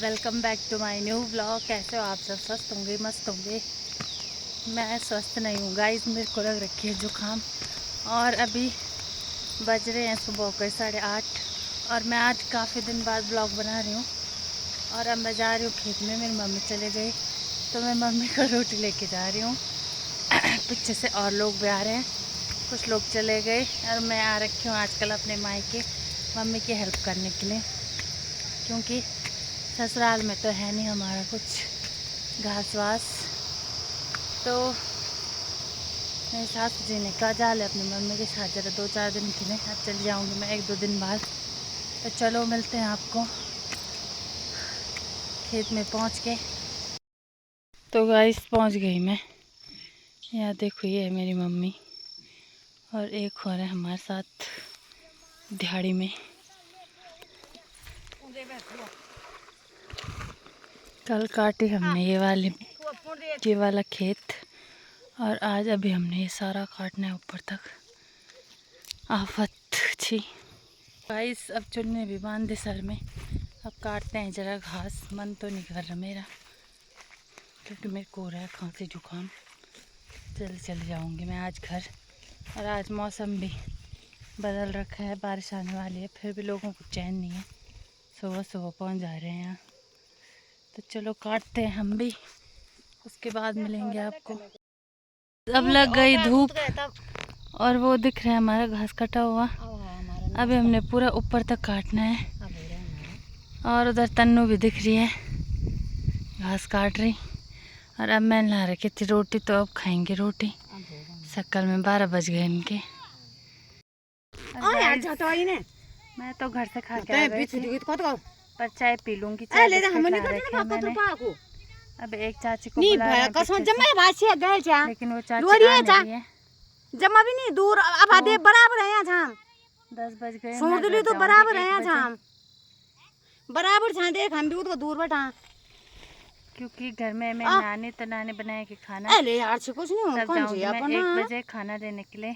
Welcome back to my new blog. कैसे हो आप सब? स्वस्थ होंगे, मस्त होंगे। मैं स्वस्थ नहीं हूँ गाइस, मेरे को लग रखी है जुकाम। और अभी बज रहे हैं सुबह के 8:30 और मैं आज काफ़ी दिन बाद ब्लॉग बना रही हूँ। और अब मैं जा रही हूँ खेत में, मेरी मम्मी चले गई तो मैं मम्मी को रोटी लेके जा रही हूँ। पीछे से और लोग भी आ रहे हैं, कुछ लोग चले गए और मैं आ रखी हूँ आजकल अपने मायके मम्मी की हेल्प करने के लिए, क्योंकि ससुराल में तो है नहीं हमारा कुछ घास वास। तो मेरी सासू जी ने कहा जा ले अपनी मम्मी के साथ जरा 2-4 दिन के लिए। अब चली जाऊंगी मैं 1-2 दिन बाद। तो चलो मिलते हैं आपको खेत में पहुंच के। तो गाइस पहुंच गई मैं। यहाँ देखो ये है मेरी मम्मी और एक और है हमारे साथ दिहाड़ी में। कल काटी हमने ये वाला खेत और आज अभी हमने ये सारा काटना है ऊपर तक। आफत छी गाइस। अब चुन्ने भी बांधे सर में, अब काटते हैं जरा घास। मन तो नहीं कर रहा मेरा, क्योंकि मेरे को हो रहा है खांसी जुकाम। चली जाऊंगी मैं आज घर। और आज मौसम भी बदल रखा है, बारिश आने वाली है, फिर भी लोगों को चैन नहीं है। सुबह सुबह पहुंच जा रहे हैं यहाँ। तो चलो काटते हैं हम भी, उसके बाद मिलेंगे आपको। अब लग गई धूप और वो दिख रहा है हमारा घास कटा हुआ। अभी हमने पूरा ऊपर तक काटना है। और उधर तन्नू भी दिख रही है घास काट रही। और अब मैं ला रखी थी रोटी, तो अब खाएंगे रोटी। शक्ल में 12 बज गए इनके। मैं तो घर से खा के आ गई थी, पर चाय पी लूंगी। चाय मैंने अब एक चाची को बुला रहे हैं पीछे, लेकिन वो चाची आ नहीं रही है। जमा भी नहीं दूर अब आधे बराबर है यहाँ 10 बज गए। सोच ली तो बराबर है यहाँ बराबर छा देख हम भी तो दूर बैठा, क्योंकि घर में मैं नानी तो नानी बनाए के खाना। अरे यार से कुछ नहीं तब जाऊंगी मैं 1 बजे खाना देने के लिए।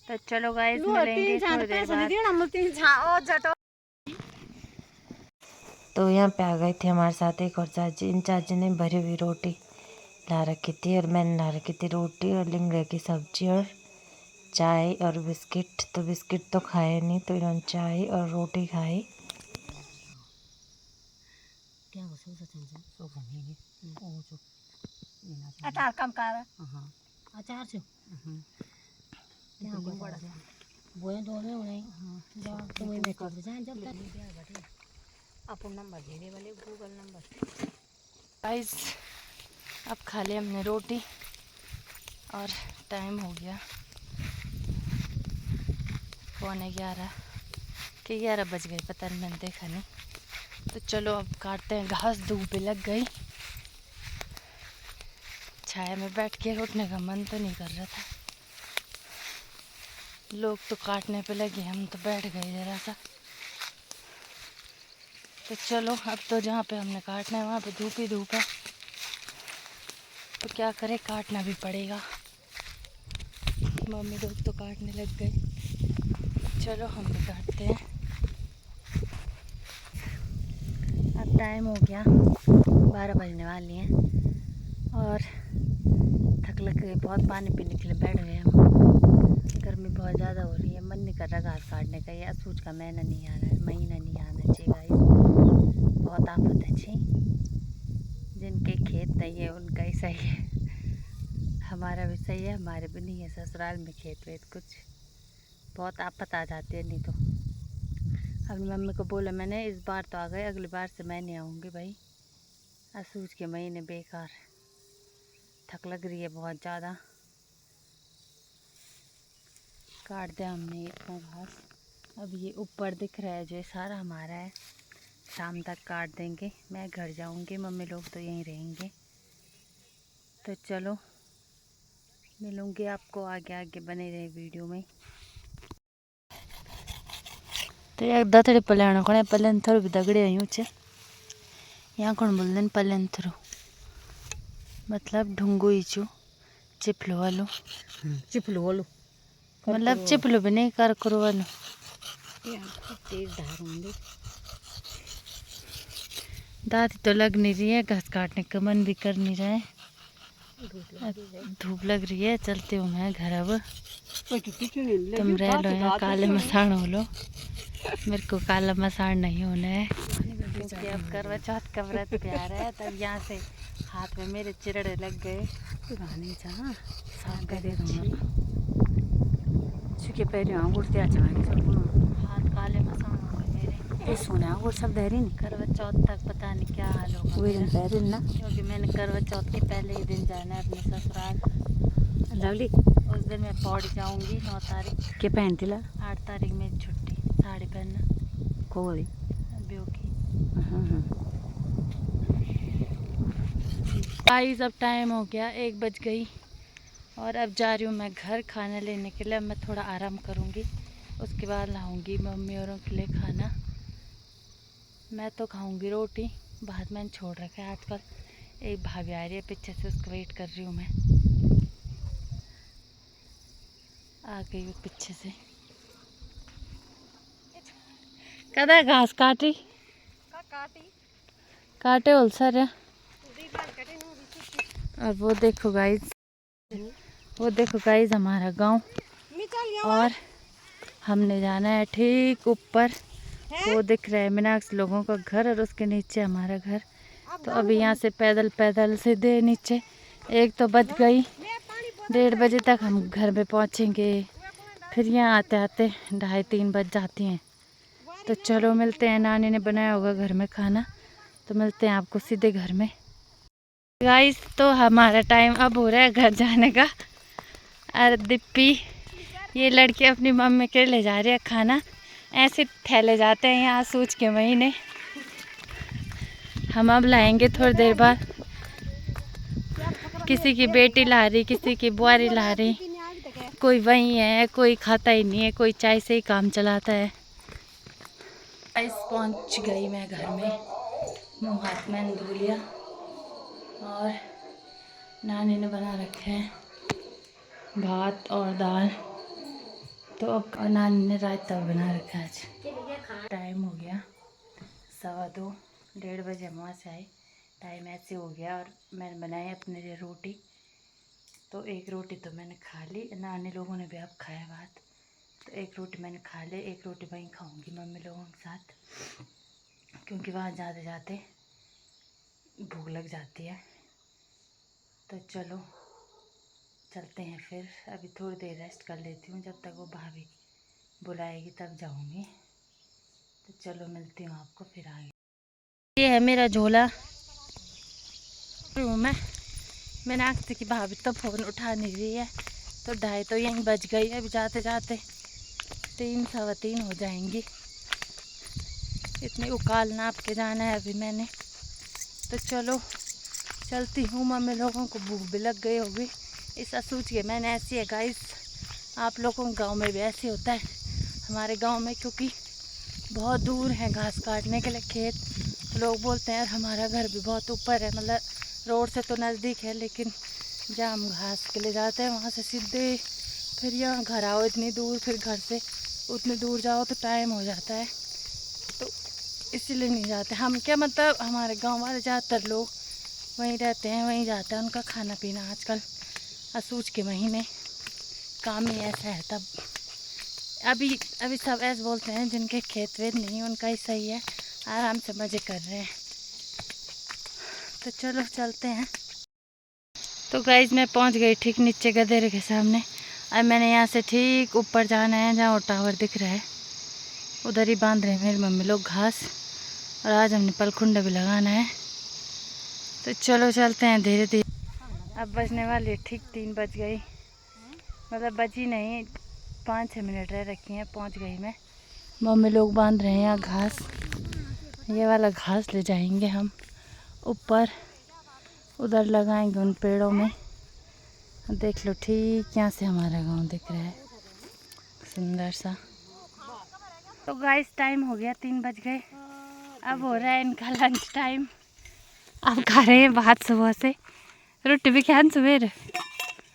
तो चलो गाइस मिलेंगे थोड़ी देर बाद। तो यहाँ पे आ गए थे हमारे साथ एक और चाची। इन चाची ने भरी हुई रोटी ला रखी थी और मैंने ला रखी थी रोटी और लिंगड़े की सब्जी और चाय और बिस्किट। तो बिस्किट तो खाए नहीं, तो इन्होंने चाय और रोटी खाई। अचार कम कर अचार से बोए दो में उन्हें जब तुम्हें मैं कर जाए जब तक अपन नंबर दे दे वाले गूगल नंबर। गाइस अब खा लिया हमने रोटी और टाइम हो गया 11:15 कि 11 बज गए, पता नहीं, मैंने देखा नहीं। तो चलो अब काटते हैं घास। धूप भी लग गई, छाया में बैठ के उठने का मन तो नहीं कर रहा था। लोग तो काटने पे लगे, हम तो बैठ गए जरा सा। तो चलो अब तो जहाँ पे हमने काटना है वहाँ पे धूप ही धूप है, तो क्या करें, काटना भी पड़ेगा। मम्मी लोग तो काटने लग गए, चलो हम भी काटते हैं। अब टाइम हो गया 12 बजने वाली हैं और थक लग गई बहुत। पानी पीने के लिए बैठ गए हम। गर्मी बहुत ज़्यादा हो रही है, मन नहीं कर रहा घास काटने का। ये असूज का महीना नहीं आ रहा है, महीना नहीं आना चाहिए गाइस, बहुत आफत है। छी, जिनके खेत नहीं है उनका ही सही है, हमारा भी सही है, हमारे भी नहीं है ससुराल में खेत वेत कुछ। बहुत आफत आ जाती है नहीं तो। अपनी मम्मी को बोला मैंने, इस बार तो आ गए, अगली बार से मैं नहीं आऊँगी भाई, असूज के महीने बेकार। थक लग रही है बहुत ज़्यादा। काट दिया हमने इतना घास। अब ये ऊपर दिख रहा है जो सारा हमारा है, शाम तक काट देंगे। मैं घर जाऊंगी, मम्मी लोग तो यहीं रहेंगे। तो चलो मिलूंगी आपको आगे आगे, बने रहे वीडियो में। तो एक दतड़े पलाण को पलेंथर भी दगड़े यूँ छे। यहाँ कौन बोल दें पलेंथरो, मतलब ढूंगू ही चू चिपलो वालो। मतलब चिपलो भी नहीं, करकरो वालो। दादी तो लग नहीं रही है, घास काटने का मन भी कर नहीं रहा है। धूप लग रही है, चलती हूँ मैं घर अब। तुम रह लो यहाँ काले मसाण हो लो, मेरे को काला मसाण नहीं होना है क्योंकि अब करवा चौथ का व्रत प्यार है। तब यहाँ से हाथ में मेरे चिरड़े लग गए। सुखे पैर उड़ते आ जाएंगे सब हाथ काले मसाण हो गए मेरे। ये सोना वो सब धैर्य नहीं करवा चौथ तक पता नहीं क्या हाल होगा वही मेरा, पैर ना क्योंकि मैंने करवा चौथ के पहले ही दिन जाना है अपने ससुराल। लवली उस दिन मैं पौड़ी जाऊंगी 9 तारीख। के पहनती ला 8 तारीख मेरी छुट्टी, साड़ी पहनना कोली ब्यो की। गाइस अब टाइम हो गया, 1 बज गई और अब जा रही हूँ मैं घर खाना लेने के लिए। अब मैं थोड़ा आराम करूँगी, उसके बाद लाऊंगी मम्मी औरों के लिए खाना। मैं तो खाऊंगी रोटी, भात मैंने छोड़ रखा है आजकल। एक भाभी आ रही है पीछे से, उसको वेट कर रही हूँ मैं। आ गई हूँ पीछे से। कदा घास काटी काटे होल सर है। और वो देखो गाइस हमारा गांव। और हमने जाना है ठीक ऊपर, वो दिख रहा है मीनाक्स लोगों का घर और उसके नीचे हमारा घर। तो अभी यहाँ से पैदल पैदल सीधे नीचे। 1 तो बज गई, 1:30 बजे तक हम घर में पहुँचेंगे। फिर यहाँ आते आते 2:30-3 बज जाती हैं। तो चलो मिलते हैं, नानी ने बनाया होगा घर में खाना, तो मिलते हैं आपको सीधे घर में। गाइस तो हमारा टाइम अब हो रहा है घर जाने का। और दिप्पी ये लड़की अपनी मम्मी के ले जा रही है खाना। ऐसे थैले जाते हैं यहाँ सूच के महीने। हम अब लाएंगे थोड़ी देर बाद। किसी की बेटी ला रही, किसी की बुआरी ला रही, कोई वहीं है, कोई खाता ही नहीं है, कोई चाय से ही काम चलाता है। गाइस पहुँच गई मैं घर में, मुँह हाथ मैंने धो लिया और नानी ने बना रखे हैं भात और दाल। तो अब नानी ने रायता बना रखा है आज। टाइम हो गया 2:15, 1:30 बजे हम वहाँ से आए। टाइम ऐसे हो गया और मैंने बनाई अपने लिए रोटी। तो 1 रोटी तो मैंने खा ली, नानी लोगों ने भी अब खाया भात। तो 1 रोटी मैंने खा ली, 1 रोटी वहीं खाऊंगी मम्मी लोगों के साथ, क्योंकि वहाँ जाते जाते भूख लग जाती है। तो चलो चलते हैं फिर। अभी थोड़ी देर रेस्ट कर लेती हूँ, जब तक वो भाभी बुलाएगी तब जाऊँगी। तो चलो मिलती हूँ आपको फिर आगे। ये है मेरा झोला। मैं मीनाक्षी की भाभी तो फ़ोन उठा नहीं रही है। तो 2:30 तो यहीं बज गई। अभी जाते जाते 3, 3:15 हो जाएंगी। इतनी उकाल नाप के जाना है अभी मैंने। तो चलो चलती हूँ, मम्मी लोगों को भूख भी लग गई होगी। इस असूच के मैंने ऐसी है गाइस, आप लोगों के गांव में भी ऐसे होता है। हमारे गांव में क्योंकि बहुत दूर है घास काटने के लिए खेत, तो लोग बोलते हैं यार हमारा घर भी बहुत ऊपर है, मतलब रोड से तो नज़दीक है, लेकिन जहाँ हम घास के लिए जाते हैं वहाँ से सीधे फिर यहाँ घर आओ इतनी दूर, फिर घर से उतनी दूर जाओ तो टाइम हो जाता है। तो इसीलिए नहीं जाते हम। क्या मतलब हमारे गाँव वाले ज़्यादातर लोग वहीं रहते हैं, वहीं जाता है उनका खाना पीना। आजकल असूच के महीने काम ही ऐसा है। तब अभी सब ऐसे बोलते हैं जिनके खेत वेत नहीं, उनका ही सही है, आराम से मज़े कर रहे हैं। तो चलो चलते हैं। तो गाइस मैं पहुंच गई ठीक नीचे गधेरे के सामने। अब मैंने यहाँ से ठीक ऊपर जाना है, जहाँ वो टावर दिख रहा है उधर ही बांध रहे हैं मेरी मम्मी लोग घास। और आज हमने पलखुंडा भी लगाना है। तो चलो चलते हैं धीरे धीरे। अब बजने वाली ठीक 3 बज गई, मतलब बजी नहीं, 5-6 मिनट रह रखी हैं, पहुंच गई मैं। मम्मी लोग बांध रहे हैं यहाँ घास। ये वाला घास ले जाएंगे हम ऊपर, उधर लगाएंगे उन पेड़ों में। देख लो ठीक यहाँ से हमारा गांव दिख रहा है सुंदर सा। तो गाइस टाइम हो गया, 3 बज गए। अब हो रहा है इनका लंच टाइम। अब खा रहे हैं भात सुबह से, रोटी भी खान सवेरे।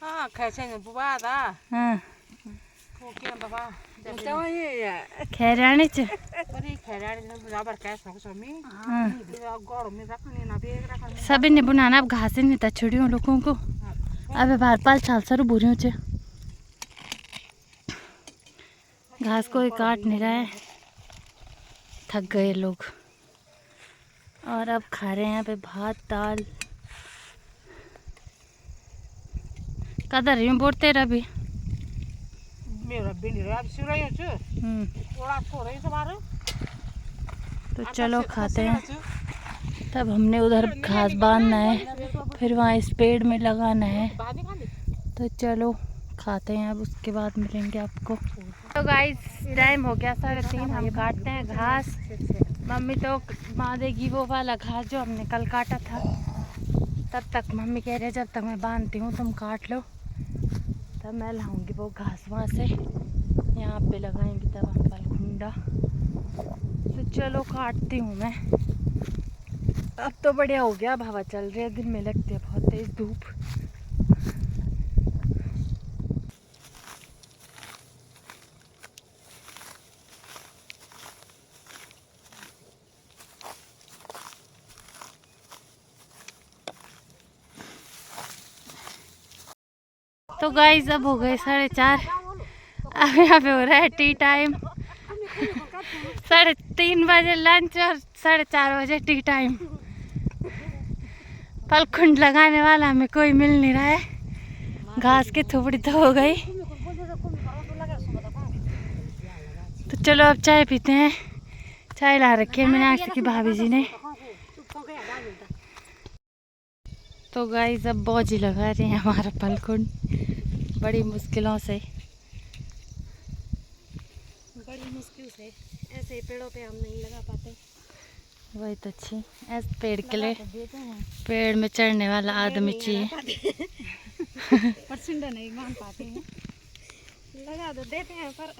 हाँ कैसे बुआ था हाँ ओके बाबा खैरानी च अरे खैरानी ने बराबर कैसे हो स्वामी हाँ। गौड़ में रखने ना बेग रखने सभी ने बनाना अब घास ही नहीं था छुड़ियों लोगों को अब बाहर पाल साल सर बुरियों च घास कोई काट नहीं रहा है। थक गए लोग और अब खा रहे हैं यहाँ पे भात दाल। कदर रही हूँ बोलते रहा भी मेरा बिनी रे अब सिरायो छु ओड़ा छोरे सवार तो चलो खाते हैं। तब हमने उधर घास बांधना है फिर वहाँ इस पेड़ में लगाना है तो चलो खाते हैं। अब उसके बाद मिलेंगे आपको। तो गाइस टाइम हो गया 3:30 हम काटते हैं घास। मम्मी तो बांधेगी वो वाला घास जो हमने कल काटा था। तब तक मम्मी कह रहे जब तक मैं बांधती हूँ तुम काट लो तब मैं लाऊंगी वो घास वहाँ से यहाँ पे लगाएंगे तब हम कल खुंडा। तो चलो काटती हूँ मैं। अब तो बढ़िया हो गया अब हवा चल रही है। दिन में लगती है बहुत तेज धूप। तो गाइस अब हो गए 4:30। अब यहाँ पे हो रहा है टी टाइम। 3:30 बजे लंच और 4:30 बजे टी टाइम। फलकुंड लगाने वाला हमें कोई मिल नहीं रहा है। घास की थोपड़ी तो हो गई। तो चलो अब चाय पीते हैं। चाय ला रखी है मैंने आज की भाभी जी ने। तो गाइस अब बौजी लगा रहे हैं हमारा फलकुंड बड़ी मुश्किलों से। बड़ी मुश्किल से ऐसे पेड़ों पे हम नहीं लगा पाते। वही तो अच्छी ऐसे पेड़ के लिए पेड़ में चढ़ने वाला आदमी चाहिए। पर सिंडा नहीं बांध पाते हैं। लगा तो देते हैं पर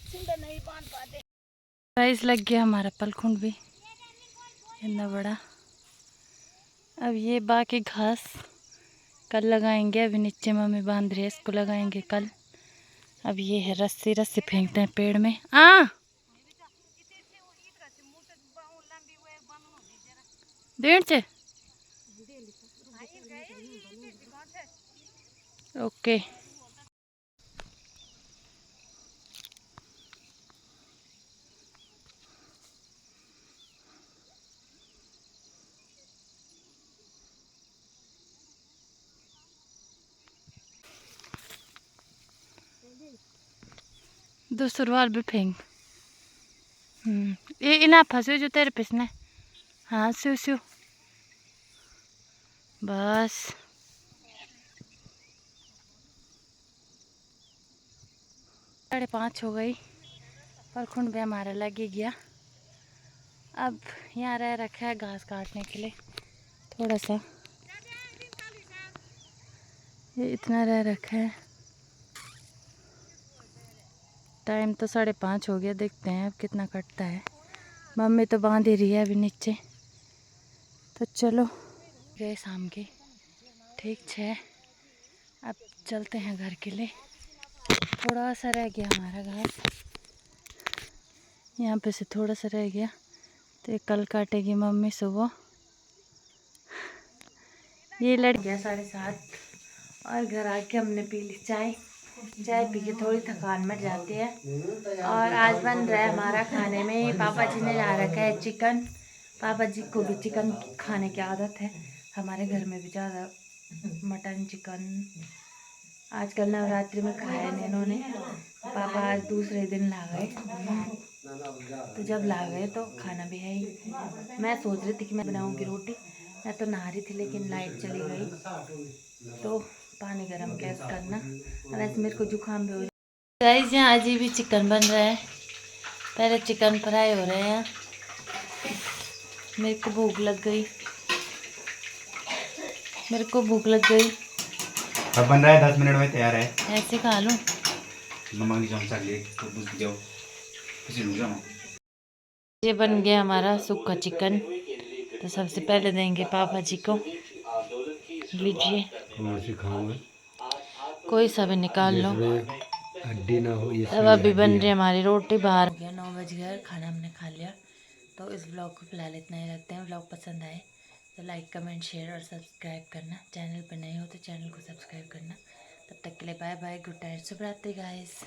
सिंडा नहीं बांध पाते। गाइस लग गया हमारा फलकुंड भी इतना बड़ा। अब ये बाकी घास कल लगाएंगे। अभी नीचे मम्मी बांध रही है इसको लगाएंगे कल। अब ये है रस्सी रस्सी फेंकते हैं पेड़ में। डेढ़ से ओके। दो सुरवाल भी फेंक। ये इना फंसो जो तेरे पिसने। हाँ सू सू बस। 5:30 हो गई। फलकुंड भी हमारा लग ही गया। अब यहाँ रह रखा है घास काटने के लिए थोड़ा सा। ये इतना रह रखा है। टाइम तो 5:30 हो गया। देखते हैं अब कितना कटता है। मम्मी तो बांध ही रही है अभी नीचे। तो चलो गए शाम के ठीक 6। अब चलते हैं घर के लिए। थोड़ा सा रह गया हमारा घास यहाँ पे से थोड़ा सा रह गया तो ये कल काटेगी मम्मी सुबह। ये लड़ गया 7:30 और घर आके हमने पी ली चाय। चाय पी के थोड़ी थकान मिट जाती है। और आज बन रहा है हमारा खाने में पापा जी ने ला रखा है चिकन। पापा जी को भी चिकन खाने की आदत है। हमारे घर में भी ज़्यादा मटन चिकन आजकल नवरात्रि में खाया नहीं इन्होंने। पापा आज दूसरे दिन ला गए तो जब ला गए तो खाना भी है ही। मैं सोच रही थी कि मैं बनाऊंगी रोटी। मैं तो नहा रही थी लेकिन लाइट चली गई तो पानी गरम गैस करना। वैसे मेरे को जुकाम भी हो रहा है। यहाँ आज भी चिकन बन रहा है। पहले चिकन फ्राई हो रहे हैं। मेरे को भूख लग गई। अब बन रहा है 10 मिनट में तैयार है। ऐसे खा लूँ। नमक की चमचा लिए तो दूध जाओ किसी लूँ जाओ। ये बन गया हमारा सूखा चिकन। तो सबसे पहले देंगे पापा जी को। लीजिए कोई सा भी निकाल लो। हड्डी ना हो, ये तब अभी बन रही है हमारी रोटी। बाहर हो गया 9 बज गया, खाना हमने खा लिया। तो इस ब्लॉग को फिलहाल इतना ही रखते हैं। ब्लॉग पसंद आए तो लाइक कमेंट शेयर और सब्सक्राइब करना। चैनल पर नए हो तो चैनल को सब्सक्राइब करना। तब तक के लिए बाय बाय, गुड नाइट, शुभ रात्रि गाइस।